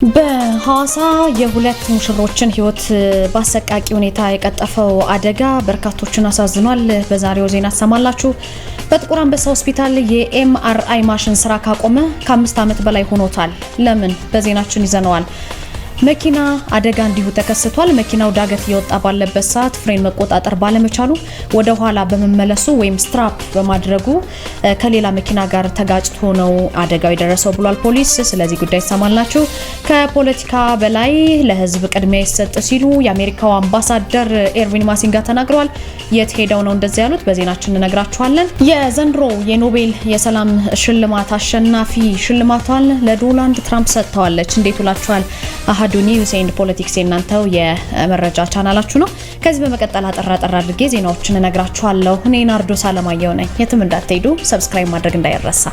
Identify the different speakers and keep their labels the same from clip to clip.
Speaker 1: በሐዋሳ የሁለት ሙሽሮችን ህይወት በአሰቃቂ ሁኔታ የቀጠፈው አደጋ በርካቶችን አሳዝኗል። በዛሬው ዜና ተሰማላችሁ። በጥቁር አንበሳ ሆስፒታል የኤምአርአይ ማሽን ስራ ካቆመ ከ5 ዓመት በላይ ሆኖታል። ለምን? በዜናችን ይዘነዋል። መኪና አደጋ እንዲሁ ተከስቷል። መኪናው ዳገት እየወጣ ባለበት ሰዓት ፍሬን መቆጣጠር ባለመቻሉ ወደ ኋላ በመመለሱ ወይም ስትራፕ በማድረጉ ከሌላ መኪና ጋር ተጋጭቶ ነው አደጋው የደረሰው ብሏል ፖሊስ። ስለዚህ ጉዳይ ሰማላችሁ። ከፖለቲካ በላይ ለህዝብ ቅድሚያ ይሰጥ ሲሉ የአሜሪካው አምባሳደር ኤርቪን ማሲንጋ ተናግረዋል። የት ሄደው ነው እንደዚህ ያሉት? በዜናችን እንነግራችኋለን። የዘንድሮ የኖቤል የሰላም ሽልማት አሸናፊ ሽልማቷን ለዶናልድ ትራምፕ ሰጥተዋለች። እንዴት ውላችኋል? አሃዱ ኒውስ ኤንድ ፖለቲክስ የናንተው የመረጃ ቻናላችሁ ነው። ከዚህ በመቀጠል አጠራ አድርጌ ዜናዎችን እነግራችኋለሁ። እኔ ናርዶስ አለማየሁ ነኝ። የትም እንዳትሄዱ፣ ሰብስክራይብ ማድረግ እንዳይረሳ።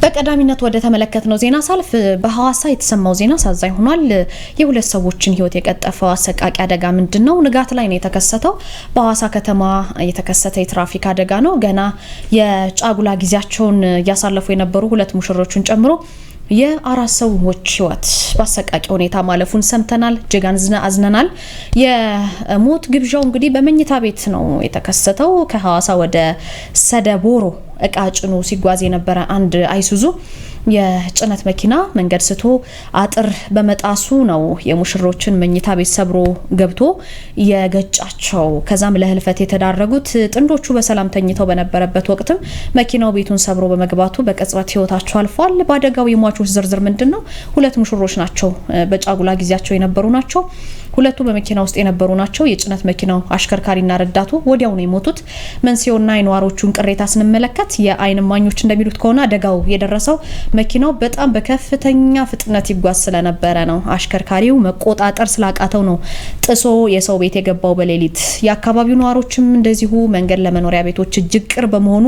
Speaker 1: በቀዳሚነት ወደ ተመለከትነው ዜና ሳልፍ በሐዋሳ የተሰማው ዜና አሳዛኝ ሆኗል። የሁለት ሰዎችን ህይወት የቀጠፈው አሰቃቂ አደጋ ምንድነው? ንጋት ላይ ነው የተከሰተው። በሐዋሳ ከተማ የተከሰተ የትራፊክ አደጋ ነው። ገና የጫጉላ ጊዜያቸውን እያሳለፉ የነበሩ ሁለት ሙሽሮችን ጨምሮ የአራት ሰዎች ህይወት በአሰቃቂ ሁኔታ ማለፉን ሰምተናል። እጅግ አዝነናል። የሞት ግብዣው እንግዲህ በመኝታ ቤት ነው የተከሰተው። ከሐዋሳ ወደ ሰደቦሮ እቃ ጭኖ ሲጓዝ የነበረ አንድ አይሱዙ የጭነት መኪና መንገድ ስቶ አጥር በመጣሱ ነው የሙሽሮችን መኝታ ቤት ሰብሮ ገብቶ የገጫቸው። ከዛም ለህልፈት የተዳረጉት ጥንዶቹ በሰላም ተኝተው በነበረበት ወቅትም መኪናው ቤቱን ሰብሮ በመግባቱ በቅጽበት ህይወታቸው አልፏል። በአደጋው የሟቾች ዝርዝር ምንድነው? ሁለት ሙሽሮች ናቸው። በጫጉላ ጊዜያቸው የነበሩ ናቸው። ሁለቱ በመኪና ውስጥ የነበሩ ናቸው። የጭነት መኪናው አሽከርካሪና ረዳቱ ወዲያው ነው የሞቱት። መንስኤውና የነዋሪዎቹን ቅሬታ ስንመለከት የአይን እማኞች እንደሚሉት ከሆነ አደጋው የደረሰው መኪናው በጣም በከፍተኛ ፍጥነት ይጓዝ ስለነበረ ነው። አሽከርካሪው መቆጣጠር ስላቃተው ነው ጥሶ የሰው ቤት የገባው በሌሊት። የአካባቢው ነዋሪዎችም እንደዚሁ መንገድ ለመኖሪያ ቤቶች እጅግ ቅርብ በመሆኑ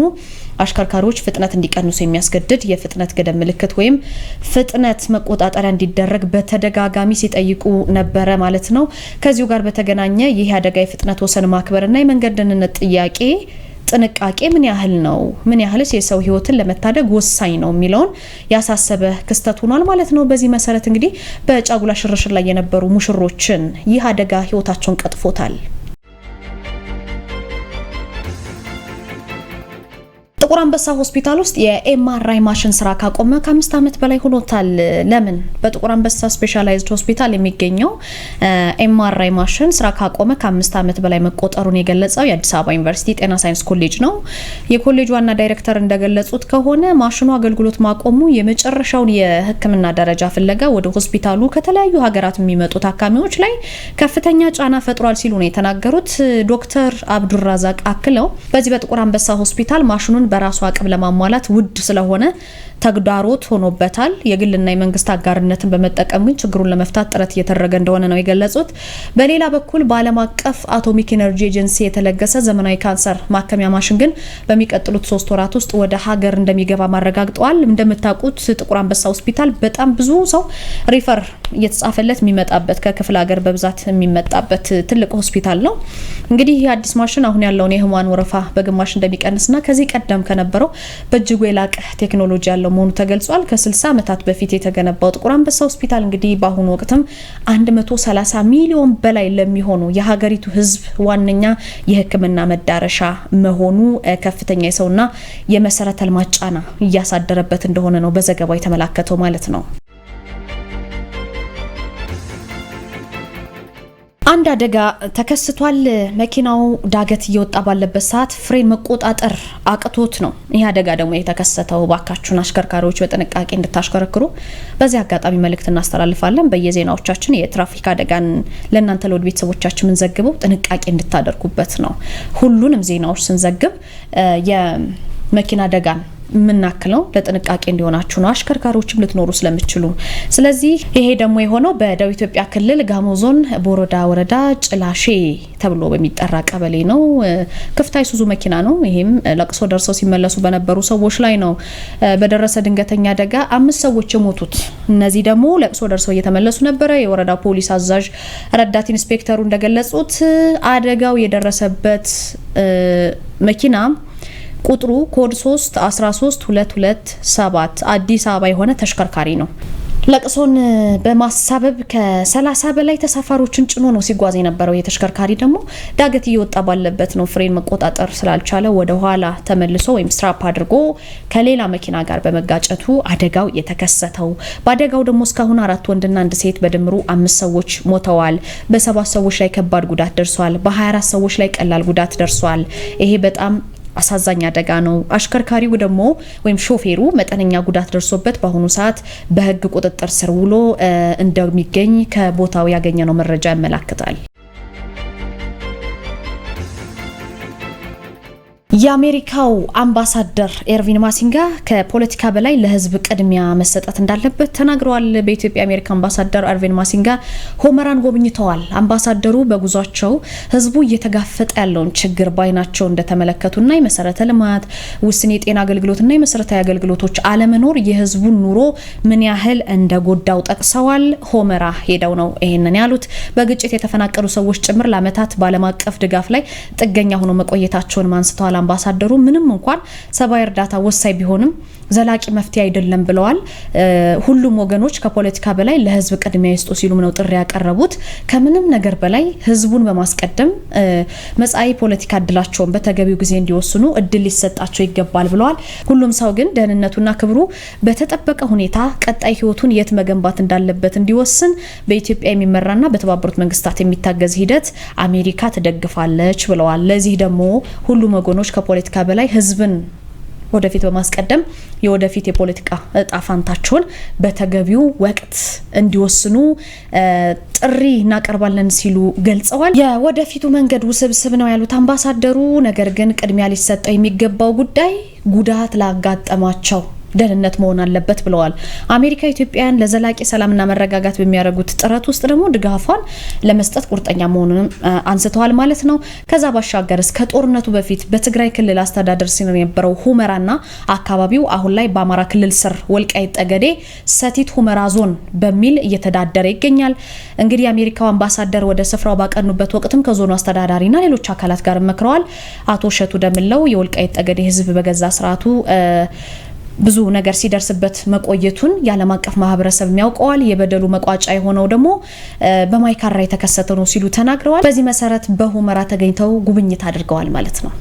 Speaker 1: አሽከርካሪዎች ፍጥነት እንዲቀንሱ የሚያስገድድ የፍጥነት ገደብ ምልክት ወይም ፍጥነት መቆጣጠሪያ እንዲደረግ በተደጋጋሚ ሲጠይቁ ነበረ ማለት ነው። ከዚሁ ጋር በተገናኘ ይህ አደጋ የፍጥነት ወሰን ማክበርና የመንገድ ደህንነት ጥንቃቄ ምን ያህል ነው? ምን ያህልስ የሰው ህይወትን ለመታደግ ወሳኝ ነው የሚለውን ያሳሰበ ክስተት ሆኗል ማለት ነው። በዚህ መሰረት እንግዲህ በጫጉላ ሽርሽር ላይ የነበሩ ሙሽሮችን ይህ አደጋ ህይወታቸውን ቀጥፎታል። ጥቁር አንበሳ ሆስፒታል ውስጥ የኤምአርአይ ማሽን ስራ ካቆመ ከ5 ዓመት በላይ ሆኖታል። ለምን? በጥቁር አንበሳ ስፔሻላይዝድ ሆስፒታል የሚገኘው ኤምአርአይ ማሽን ስራ ካቆመ ከ5 ዓመት በላይ መቆጠሩን የገለጸው የአዲስ አበባ ዩኒቨርሲቲ ጤና ሳይንስ ኮሌጅ ነው። የኮሌጁ ዋና ዳይሬክተር እንደገለጹት ከሆነ ማሽኑ አገልግሎት ማቆሙ የመጨረሻውን የሕክምና ደረጃ ፍለጋ ወደ ሆስፒታሉ ከተለያዩ ሀገራት የሚመጡ ታካሚዎች ላይ ከፍተኛ ጫና ፈጥሯል ሲሉ ነው የተናገሩት። ዶክተር አብዱራዛቅ አክለው በዚህ በጥቁር አንበሳ ሆስፒታል ማሽኑን በራሱ አቅም ለማሟላት ውድ ስለሆነ ተግዳሮት ሆኖበታል። የግልና የመንግስት አጋርነትን በመጠቀም ግን ችግሩን ለመፍታት ጥረት እየተደረገ እንደሆነ ነው የገለጹት። በሌላ በኩል በዓለም አቀፍ አቶሚክ ኤነርጂ ኤጀንሲ የተለገሰ ዘመናዊ ካንሰር ማከሚያ ማሽን ግን በሚቀጥሉት 3 ወራት ውስጥ ወደ ሀገር እንደሚገባ ማረጋግጠዋል። እንደምታውቁት ጥቁር አንበሳ ሆስፒታል በጣም ብዙ ሰው ሪፈር እየተጻፈለት የሚመጣበት ከክፍለ ሀገር በብዛት የሚመጣበት ትልቅ ሆስፒታል ነው። እንግዲህ ይህ አዲስ ማሽን አሁን ያለውን የህሙማን ወረፋ በግማሽ እንደሚቀንስና ከዚህ ቀደም ከነበረው በእጅጉ የላቀ ቴክኖሎጂ ያለው መሆኑ ተገልጿል። ከ60 ዓመታት በፊት የተገነባው ጥቁር አንበሳ ሆስፒታል እንግዲህ በአሁኑ ወቅትም 130 ሚሊዮን በላይ ለሚሆኑ የሀገሪቱ ህዝብ ዋነኛ የህክምና መዳረሻ መሆኑ ከፍተኛ የሰውና የመሰረተ ልማት ጫና እያሳደረበት እንደሆነ ነው በዘገባው የተመላከተው ማለት ነው። አንድ አደጋ ተከስቷል። መኪናው ዳገት እየወጣ ባለበት ሰዓት ፍሬን መቆጣጠር አቅቶት ነው ይህ አደጋ ደግሞ የተከሰተው። ባካችሁን አሽከርካሪዎች በጥንቃቄ እንድታሽከረክሩ በዚህ አጋጣሚ መልእክት እናስተላልፋለን። በየዜናዎቻችን የትራፊክ አደጋን ለእናንተ ለውድ ቤተሰቦቻችን የምንዘግበው ጥንቃቄ እንድታደርጉበት ነው። ሁሉንም ዜናዎች ስንዘግብ የመኪና አደጋን ምናክለው ለጥንቃቄ እንዲሆናችሁ ነው አሽከርካሪዎችም ልትኖሩ ስለምትችሉ ስለዚህ ይሄ ደግሞ የሆነው በደቡብ ኢትዮጵያ ክልል ጋሞ ዞን ቦሮዳ ወረዳ ጭላሼ ተብሎ በሚጠራ ቀበሌ ነው ክፍት አይሱዙ መኪና ነው ይሄም ለቅሶ ደርሰው ሲመለሱ በነበሩ ሰዎች ላይ ነው በደረሰ ድንገተኛ አደጋ 5 ሰዎች የሞቱት እነዚህ ደግሞ ለቅሶ ደርሰው እየተመለሱ ነበር የወረዳ ፖሊስ አዛዥ ረዳት ኢንስፔክተሩ እንደገለጹት አደጋው የደረሰበት መኪና ቁጥሩ ኮድ 313227 አዲስ አበባ የሆነ ተሽከርካሪ ነው ለቅሶን በማሳበብ ከ30 በላይ ተሳፋሪዎችን ጭኖ ነው ሲጓዝ የነበረው የተሽከርካሪ ደግሞ ዳገት እየወጣ ባለበት ነው ፍሬን መቆጣጠር ስላልቻለ ወደ ኋላ ተመልሶ ወይም ስትራፕ አድርጎ ከሌላ መኪና ጋር በመጋጨቱ አደጋው የተከሰተው በአደጋው ደግሞ እስካሁን 4 ወንድና 1 ሴት በድምሩ 5 ሰዎች ሞተዋል በ7 ሰዎች ላይ ከባድ ጉዳት ደርሷል በ24 ሰዎች ላይ ቀላል ጉዳት ደርሷል ይሄ በጣም አሳዛኝ አደጋ ነው አሽከርካሪው ደግሞ ወይም ሾፌሩ መጠነኛ ጉዳት ደርሶበት በአሁኑ ሰዓት በህግ ቁጥጥር ስር ውሎ እንደሚገኝ ከቦታው ያገኘነው መረጃ ያመለክታል የአሜሪካው አምባሳደር ኤርቪን ማሲንጋ ከፖለቲካ በላይ ለህዝብ ቅድሚያ መሰጠት እንዳለበት ተናግረዋል በኢትዮጵያ አሜሪካ አምባሳደር ኤርቪን ማሲንጋ ሆመራን ጎብኝተዋል አምባሳደሩ በጉዟቸው ህዝቡ እየተጋፈጠ ያለውን ችግር ባይናቸው እንደተመለከቱና የመሰረተ ልማት ውስን የጤና አገልግሎትና የመሰረታዊ አገልግሎቶች አለመኖር የህዝቡን ኑሮ ምን ያህል እንደጎዳው ጠቅሰዋል ሆመራ ሄደው ነው ይሄንን ያሉት በግጭት የተፈናቀሉ ሰዎች ጭምር ለአመታት ባለም አቀፍ ድጋፍ ላይ ጥገኛ ሆኖ መቆየታቸውን ማንስተዋል አምባሳደሩ ምንም እንኳን ሰብአዊ እርዳታ ወሳኝ ቢሆንም ዘላቂ መፍትሄ አይደለም ብለዋል ሁሉም ወገኖች ከፖለቲካ በላይ ለህዝብ ቅድሚያ ይስጡ ሲሉ ነው ጥሪ ያቀረቡት ከምንም ነገር በላይ ህዝቡን በማስቀደም መጻኢ ፖለቲካ እድላቸውን በተገቢው ጊዜ እንዲወስኑ እድል ሊሰጣቸው ይገባል ብለዋል ሁሉም ሰው ግን ደህንነቱና ክብሩ በተጠበቀ ሁኔታ ቀጣይ ህይወቱን የት መገንባት እንዳለበት እንዲወስን በኢትዮጵያ የሚመራና በተባበሩት መንግስታት የሚታገዝ ሂደት አሜሪካ ትደግፋለች ብለዋል ለዚህ ደግሞ ሁሉም ወገኖች ከፖለቲካ በላይ ህዝብን ወደፊት በማስቀደም የወደፊት የፖለቲካ ጣፋንታቸውን በተገቢው ወቅት እንዲወስኑ ጥሪ እናቀርባለን ሲሉ ገልጸዋል የወደፊቱ መንገድ ውስብስብ ነው ያሉት አምባሳደሩ ነገር ግን ቅድሚያ ሊሰጠው የሚገባው ጉዳይ ጉዳት ላጋጠማቸው ደህንነት መሆን አለበት ብለዋል አሜሪካ ኢትዮጵያን ለዘላቂ ሰላምና መረጋጋት በሚያደርጉት ጥረት ውስጥ ደግሞ ድጋፏን ለመስጠት ቁርጠኛ መሆኑን አንስተዋል ማለት ነው ከዛ ባሻገር እስከ ጦርነቱ በፊት በትግራይ ክልል አስተዳደር ሲኖር የነበረው ሁመራና አካባቢው አሁን ላይ በአማራ ክልል ስር ወልቃይት ጠገዴ ሰቲት ሁመራ ዞን በሚል እየተዳደረ ይገኛል እንግዲህ አሜሪካው አምባሳደር ወደ ስፍራው ባቀኑበት ወቅትም ከዞኑ አስተዳዳሪና ሌሎች አካላት ጋር መክረዋል አቶ ሸቱ ደምለው የወልቃይት ጠገዴ ህዝብ በገዛ ስርዓቱ ብዙ ነገር ሲደርስበት መቆየቱን ያለም አቀፍ ማህበረሰብ የሚያውቀዋል የበደሉ መቋጫ የሆነው ደግሞ በማይካራ የተከሰተው ነው ሲሉ ተናግረዋል በዚህ መሰረት በሁመራ ተገኝተው ጉብኝት አድርገዋል ማለት ነው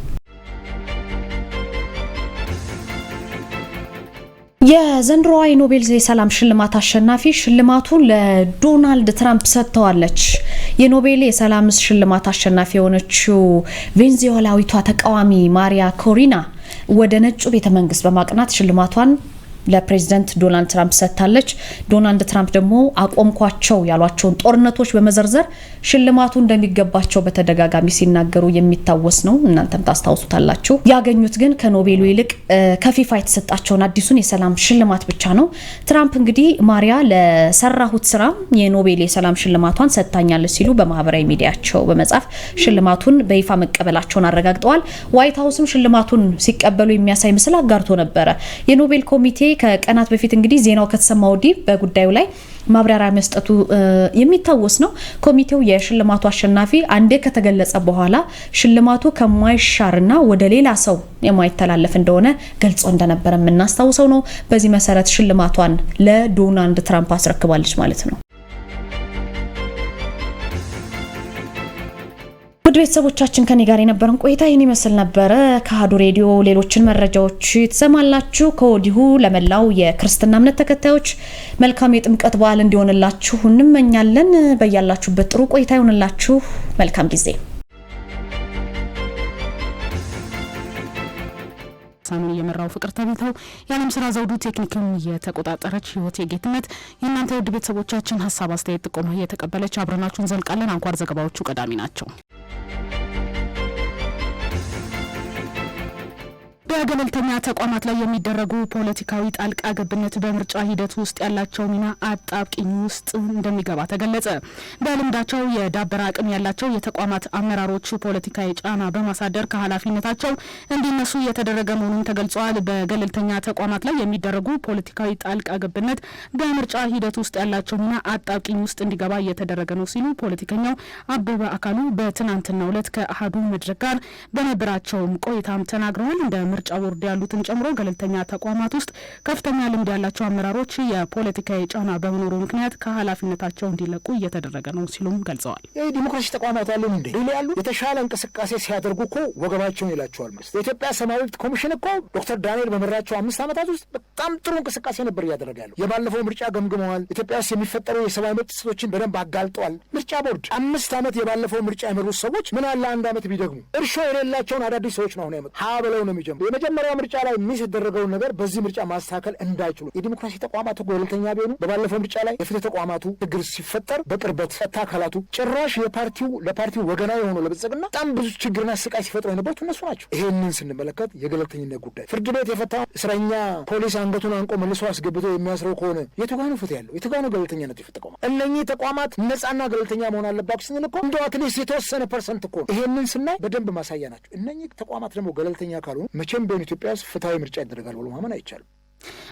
Speaker 1: የዘንድሮዋ የኖቤል የሰላም ሽልማት አሸናፊ ሽልማቱን ለዶናልድ ትራምፕ ሰጥተዋለች የኖቤል የሰላም ሽልማት አሸናፊ የሆነችው ቬንዙዌላዊቷ ተቃዋሚ ማሪያ ኮሪና ወደ ነጩ ቤተ መንግስት በማቅናት ሽልማቷን ለፕሬዝዳንት ዶናልድ ትራምፕ ሰጥታለች ዶናልድ ትራምፕ ደግሞ አቆምኳቸው ያሏቸውን ጦርነቶች በመዘርዘር ሽልማቱ እንደሚገባቸው በተደጋጋሚ ሲናገሩ የሚታወስ ነው እናንተም ታስታውሱታላችሁ ያገኙት ግን ከኖቤሉ ይልቅ ከፊፋ የተሰጣቸውን አዲሱን የሰላም ሽልማት ብቻ ነው ትራምፕ እንግዲህ ማሪያ ለሰራሁት ስራ የኖቤል የሰላም ሽልማቷን ሰጥታኛለች ሲሉ በማህበራዊ ሚዲያቸው በመጻፍ ሽልማቱን በይፋ መቀበላቸውን አረጋግጠዋል ዋይት ሃውስም ሽልማቱን ሲቀበሉ የሚያሳይ ምስል አጋርቶ ነበር የኖቤል ኮሚቴ ከቀናት በፊት እንግዲህ ዜናው ከተሰማው ዲ በጉዳዩ ላይ ማብራሪያ መስጠቱ የሚታወስ ነው ኮሚቴው የሽልማቱ አሸናፊ አንዴ ከተገለጸ በኋላ ሽልማቱ ከማይሻርና ወደ ሌላ ሰው የማይተላለፍ እንደሆነ ገልጾ እንደነበር የምናስታውሰው ነው በዚህ መሰረት ሽልማቷን ለዶናልድ ትራምፕ አስረክባለች ማለት ነው ውድ ቤተሰቦቻችን ከኔ ጋር የነበረን ቆይታ ይህን ይመስል ነበረ ከአሀዱ ሬዲዮ ሌሎችን መረጃዎች ተሰማላችሁ ከወዲሁ ለመላው የክርስትና እምነት ተከታዮች መልካም የጥምቀት በዓል እንዲሆንላችሁ እንመኛለን በያላችሁበት ጥሩ ቆይታ ይሁንላችሁ መልካም ጊዜ
Speaker 2: ሳሙን የመራው ፍቅር ተብልተው የዓለም ስራ ዘውዱ ቴክኒክን የተቆጣጠረች ህይወት የጌትነት የእናንተ ውድ ቤተሰቦቻችን ሐሳብ አስተያየት ጥቆማ እየተቀበለች አብረናችሁን ዘልቃለን አንኳር ዘገባዎቹ ቀዳሚ ናቸው በገለልተኛ ተቋማት ላይ የሚደረጉ ፖለቲካዊ ጣልቃ ገብነት በምርጫ ሂደት ውስጥ ያላቸው ሚና አጣብቂኝ ውስጥ እንደሚገባ ተገለጸ። በልምዳቸው የዳበረ አቅም ያላቸው የተቋማት አመራሮች ፖለቲካዊ ጫና በማሳደር ከኃላፊነታቸው እንዲነሱ የተደረገ መሆኑን ተገልጿል። በገለልተኛ ተቋማት ላይ የሚደረጉ ፖለቲካዊ ጣልቃ ገብነት በምርጫ ሂደት ውስጥ ያላቸው ሚና አጣብቂኝ ውስጥ እንዲገባ እየተደረገ ነው ሲሉ ፖለቲከኛው አበበ አካሉ በትናንትናው ዕለት ከአሃዱ መድረክ ጋር በነበራቸውም ቆይታም ተናግረዋል። እንደ ምርጫ ቦርድ ያሉትን ጨምሮ ገለልተኛ ተቋማት ውስጥ ከፍተኛ ልምድ ያላቸው አመራሮች የፖለቲካዊ ጫና በመኖሩ ምክንያት ከኃላፊነታቸው እንዲለቁ እየተደረገ ነው ሲሉም ገልጸዋል።
Speaker 3: የዲሞክራሲ ተቋማት አሉ እንዴ ሌላ ያሉ የተሻለ እንቅስቃሴ ሲያደርጉ እኮ ወገባቸውን ይላቸዋል ማለት የኢትዮጵያ ሰብአዊ መብት ኮሚሽን እኮ ዶክተር ዳንኤል በመራቸው 5 ዓመታት ውስጥ በጣም ጥሩ እንቅስቃሴ ነበር እያደረገ ያለው። የባለፈው ምርጫ ገምግመዋል። ኢትዮጵያ ውስጥ የሚፈጠሩ የሰብአዊ መብት ጥሰቶችን በደንብ አጋልጠዋል። ምርጫ ቦርድ 5 ዓመት የባለፈው ምርጫ የመሩት ሰዎች ምን አለ 1 ዓመት ቢደግሙ እርሾ የሌላቸውን አዳዲስ ሰዎች ነው ያመጡ ሀ ብለው ነው የሚጀምሩ። የመጀመሪያው ምርጫ ላይ ሚስ የተደረገውን ነገር በዚህ ምርጫ ማስተካከል እንዳይችሉ የዲሞክራሲ ተቋማቱ ገለልተኛ ቢሆኑ በባለፈው ምርጫ ላይ የፍትህ ተቋማቱ ችግር ሲፈጠር በቅርበት ፈታ አካላቱ ጭራሽ ለፓርቲው ወገናዊ የሆኑ ለብልጽግና በጣም ብዙ ችግርና ስቃይ ሲፈጥሩ የነበሩት እነሱ ናቸው። ይሄንን ስንመለከት የገለልተኝነት ጉዳይ ፍርድ ቤት የፈታው እስረኛ ፖሊስ አንገቱን አንቆ መልሶ አስገብቶ የሚያስረው ከሆነ የትጋኑ ፍትህ ያለው የትጋኑ ገለልተኛነት የፍትህ ተቋማት እነኚህ ተቋማት ነጻና ገለልተኛ መሆን አለባቸው ስንል እኮ እንደው አትሊስት የተወሰነ ፐርሰንት እኮ ይሄንን ስናይ በደንብ ማሳያ ናቸው። እነኚህ ተቋማት ደግሞ ገለልተኛ ካልሆኑ መቼም ቢሆን ኢትዮጵያ ውስጥ ፍትሃዊ ምርጫ ይደረጋል ብሎ ማመን አይቻልም።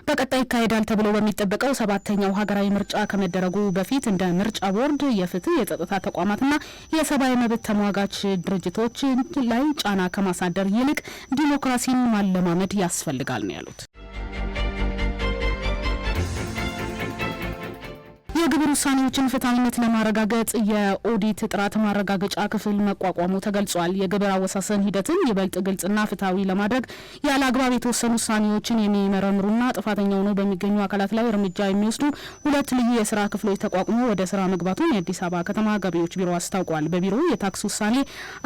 Speaker 2: በቀጣይ ይካሄዳል ተብሎ በሚጠበቀው 7ኛው ሀገራዊ ምርጫ ከመደረጉ በፊት እንደ ምርጫ ቦርድ የፍትህ የጸጥታ ተቋማትና የሰብአዊ መብት ተሟጋች ድርጅቶች ላይ ጫና ከማሳደር ይልቅ ዲሞክራሲን ማለማመድ ያስፈልጋል ነው ያሉት። የግብር ውሳኔዎችን ፍትሐዊነት ለማረጋገጥ የኦዲት ጥራት ማረጋገጫ ክፍል መቋቋሙ ተገልጿል። የግብር አወሳሰን ሂደትን ይበልጥ ግልጽና ፍትሐዊ ለማድረግ ያለ አግባብ የተወሰኑ ውሳኔዎችን የሚመረምሩና ጥፋተኛ ሆነው በሚገኙ አካላት ላይ እርምጃ የሚወስዱ 2 ልዩ የስራ ክፍሎች ተቋቁሞ ወደ ስራ መግባቱን የአዲስ አበባ ከተማ ገቢዎች ቢሮ አስታውቋል። በቢሮው የታክስ ውሳኔ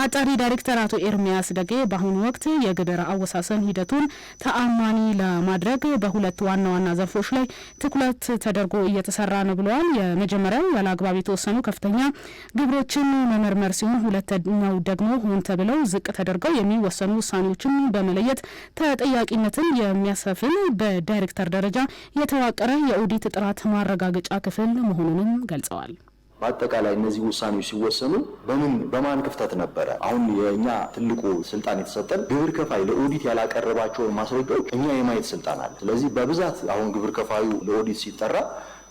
Speaker 2: አጣሪ ዳይሬክተር አቶ ኤርሚያስ ደጌ በአሁኑ ወቅት የግብር አወሳሰን ሂደቱን ተአማኒ ለማድረግ በ2 ዋና ዋና ዘርፎች ላይ ትኩረት ተደርጎ እየተሰራ ነው ብለዋል። የመጀመሪያው ያለ አግባብ የተወሰኑ ከፍተኛ ግብሮችን መመርመር ሲሆን ሁለተኛው ደግሞ ሆን ተብለው ዝቅ ተደርገው የሚወሰኑ ውሳኔዎችን በመለየት ተጠያቂነትን የሚያሰፍን በዳይሬክተር ደረጃ የተዋቀረ የኦዲት ጥራት ማረጋገጫ ክፍል መሆኑንም ገልጸዋል።
Speaker 4: በአጠቃላይ እነዚህ ውሳኔዎች ሲወሰኑ በማን ክፍተት ነበረ? አሁን የኛ ትልቁ ስልጣን የተሰጠን ግብር ከፋይ ለኦዲት ያላቀረባቸውን ማስረጃዎች እኛ የማየት ስልጣን አለ። ስለዚህ በብዛት አሁን ግብር ከፋዩ ለኦዲት ሲጠራ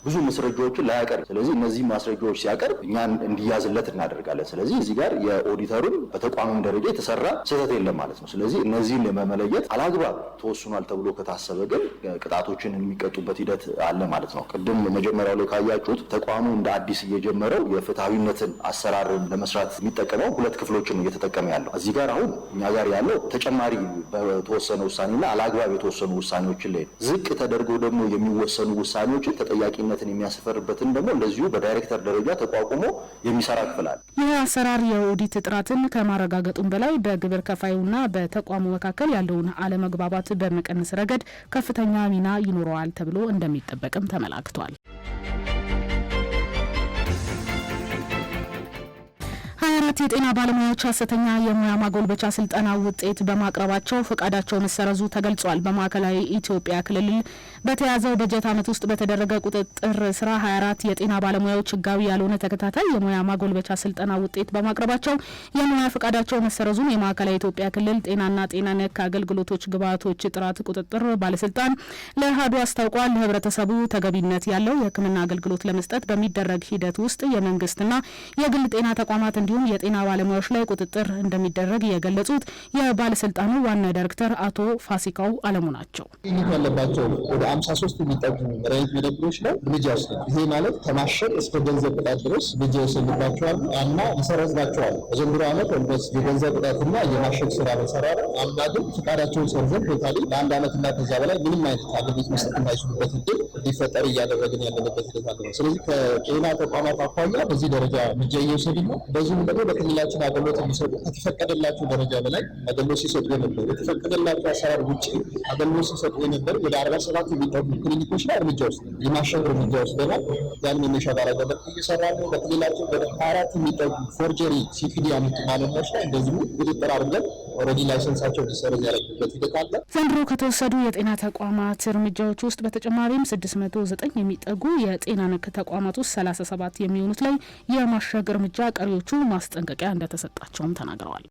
Speaker 4: ብዙ ማስረጃዎችን ላያቀርብ። ስለዚህ እነዚህ ማስረጃዎች ሲያቀርብ እኛ እንዲያዝለት እናደርጋለን። ስለዚህ እዚህ ጋር የኦዲተሩን በተቋሙም ደረጃ የተሰራ ስህተት የለም ማለት ነው። ስለዚህ እነዚህን ለመለየት አላግባብ ተወስኗል ተብሎ ከታሰበ ግን ቅጣቶችን የሚቀጡበት ሂደት አለ ማለት ነው። ቅድም መጀመሪያው ላይ ካያችሁት ተቋሙ እንደ አዲስ እየጀመረው የፍትሐዊነትን አሰራርን ለመስራት የሚጠቀመው 2 ክፍሎችን እየተጠቀመ ያለው እዚህ ጋር አሁን እኛ ጋር ያለው ተጨማሪ በተወሰነ ውሳኔና አላግባብ የተወሰኑ ውሳኔዎችን ላይ ዝቅ ተደርጎ ደግሞ የሚወሰኑ ውሳኔዎችን ተጠያቂ ነትን የሚያስፈርበትን ደግሞ እንደዚሁ በዳይሬክተር ደረጃ ተቋቁሞ የሚሰራ ክፍል አለ።
Speaker 2: ይህ አሰራር የኦዲት ጥራትን ከማረጋገጡም በላይ በግብር ከፋዩና በተቋሙ መካከል ያለውን አለመግባባት በመቀነስ ረገድ ከፍተኛ ሚና ይኖረዋል ተብሎ እንደሚጠበቅም ተመላክቷል። 24 የጤና ባለሙያዎች ሐሰተኛ የሙያ ማጎልበቻ ስልጠና ውጤት በማቅረባቸው ፈቃዳቸው መሰረዙ ተገልጿል። በማዕከላዊ ኢትዮጵያ ክልል በተያዘው በጀት ዓመት ውስጥ በተደረገ ቁጥጥር ስራ 24 የጤና ባለሙያዎች ህጋዊ ያልሆነ ተከታታይ የሙያ ማጎልበቻ ስልጠና ውጤት በማቅረባቸው የሙያ ፈቃዳቸው መሰረዙን የማዕከላዊ ኢትዮጵያ ክልል ጤናና ጤና ነክ አገልግሎቶች ግብዓቶች ጥራት ቁጥጥር ባለስልጣን ለአሃዱ አስታውቋል። ህብረተሰቡ ተገቢነት ያለው የሕክምና አገልግሎት ለመስጠት በሚደረግ ሂደት ውስጥ የመንግስትና የግል ጤና ተቋማት እንዲሁም የጤና ባለሙያዎች ላይ ቁጥጥር እንደሚደረግ የገለጹት የባለስልጣኑ ዋና ዳይሬክተር አቶ ፋሲካው አለሙ ናቸው።
Speaker 5: ያለባቸው ወደ 53 የሚጠጉ መድኃኒት መደብሮች ላይ እርምጃ ወስደናል። ይሄ ማለት ከማሸግ እስከ ገንዘብ ቅጣት ድረስ እርምጃ ወስደንባቸዋል እና ይሰረዝናቸዋል። በዘንድሮ ዓመት ወንደስ የገንዘብ ቅጣትና የማሸግ ስራ መሰራር አምና ግን ፍቃዳቸውን ሰርዘን ቶታሊ ለ1 ዓመትና ከዛ በላይ ምንም አይነት አገልግሎት መስጠት የማይችሉበት እድል እንዲፈጠር እያደረግን ያለንበት ሂደት አለ። ስለዚህ ከጤና ተቋማት አኳያ በዚህ ደረጃ እርምጃ እየወሰድን ነው። በዚሁም ደግሞ በክልላችን አገልግሎት የሚሰጡ ከተፈቀደላቸው ደረጃ በላይ አገልግሎት ሲሰጡ የነበሩ የተፈቀደላቸው አሰራር ውጭ አገልግሎት ሲሰጡ የነበሩ ወደ 47 የሚጠጉ ክሊኒኮች ላይ እርምጃ ወስደናል። የማሸግ እርምጃ ወስደናል። ያን መነሻ ባረገበት እየሰራ ነው። በክልላችን ወደ 24 የሚጠጉ ፎርጀሪ ሲፒዲ ያመጡ ባለሙያዎች ላይ እንደዚሁ ቁጥጥር አድርገን ኦልሬዲ ላይሰንሳቸው እንዲሰረዝ ያደረጉበት ሂደት አለ።
Speaker 2: ዘንድሮ ከተወሰዱ የጤና ተቋማት እርምጃዎች ውስጥ በተጨማሪም 609 የሚጠጉ የጤና ነክ ተቋማት ውስጥ 37 የሚሆኑት ላይ የማሸግ እርምጃ፣ ቀሪዎቹ ማስጠንቀቂያ እንደተሰጣቸውም ተናግረዋል።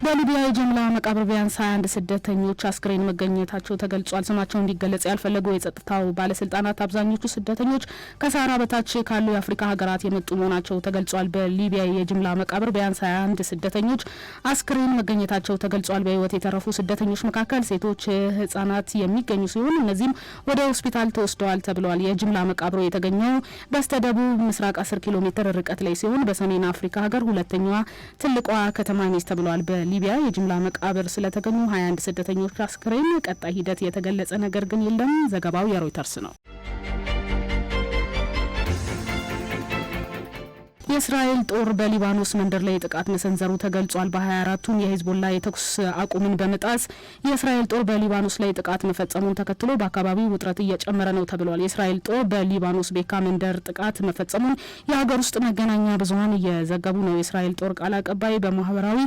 Speaker 2: በሊቢያ የጅምላ መቃብር ቢያንስ 21 ስደተኞች አስክሬን መገኘታቸው ተገልጿል። ስማቸው እንዲገለጽ ያልፈለጉ የጸጥታው ባለስልጣናት አብዛኞቹ ስደተኞች ከሳህራ በታች ካሉ የአፍሪካ ሀገራት የመጡ መሆናቸው ተገልጿል። በሊቢያ የጅምላ መቃብር ቢያንስ 21 ስደተኞች አስክሬን መገኘታቸው ተገልጿል። በህይወት የተረፉ ስደተኞች መካከል ሴቶች፣ ህጻናት የሚገኙ ሲሆን እነዚህም ወደ ሆስፒታል ተወስደዋል ተብሏል። የጅምላ መቃብሩ የተገኘው በስተደቡብ ምስራቅ 10 ኪሎ ሜትር ርቀት ላይ ሲሆን በሰሜን አፍሪካ ሀገር ሁለተኛዋ ትልቋ ከተማ ነች ተብሏል። ሊቢያ የጅምላ መቃብር ስለተገኙ 21 ስደተኞች አስክሬን ቀጣይ ሂደት የተገለጸ ነገር ግን የለም። ዘገባው የሮይተርስ ነው። የእስራኤል ጦር በሊባኖስ መንደር ላይ ጥቃት መሰንዘሩ ተገልጿል። በ24ቱም የሂዝቦላ የተኩስ አቁምን በመጣስ የእስራኤል ጦር በሊባኖስ ላይ ጥቃት መፈጸሙን ተከትሎ በአካባቢው ውጥረት እየጨመረ ነው ተብሏል። የእስራኤል ጦር በሊባኖስ ቤካ መንደር ጥቃት መፈጸሙን የሀገር ውስጥ መገናኛ ብዙኃን እየዘገቡ ነው። የእስራኤል ጦር ቃል አቀባይ በማህበራዊ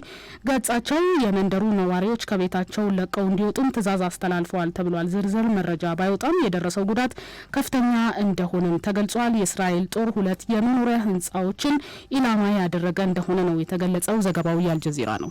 Speaker 2: ገጻቸው የመንደሩ ነዋሪዎች ከቤታቸው ለቀው እንዲወጡም ትዕዛዝ አስተላልፈዋል ተብሏል። ዝርዝር መረጃ ባይወጣም የደረሰው ጉዳት ከፍተኛ እንደሆነም ተገልጿል። የእስራኤል ጦር 2 የመኖሪያ ህንጻዎችን ኢላማ ያደረገ እንደሆነ ነው የተገለጸው። ዘገባው የአልጀዚራ ነው።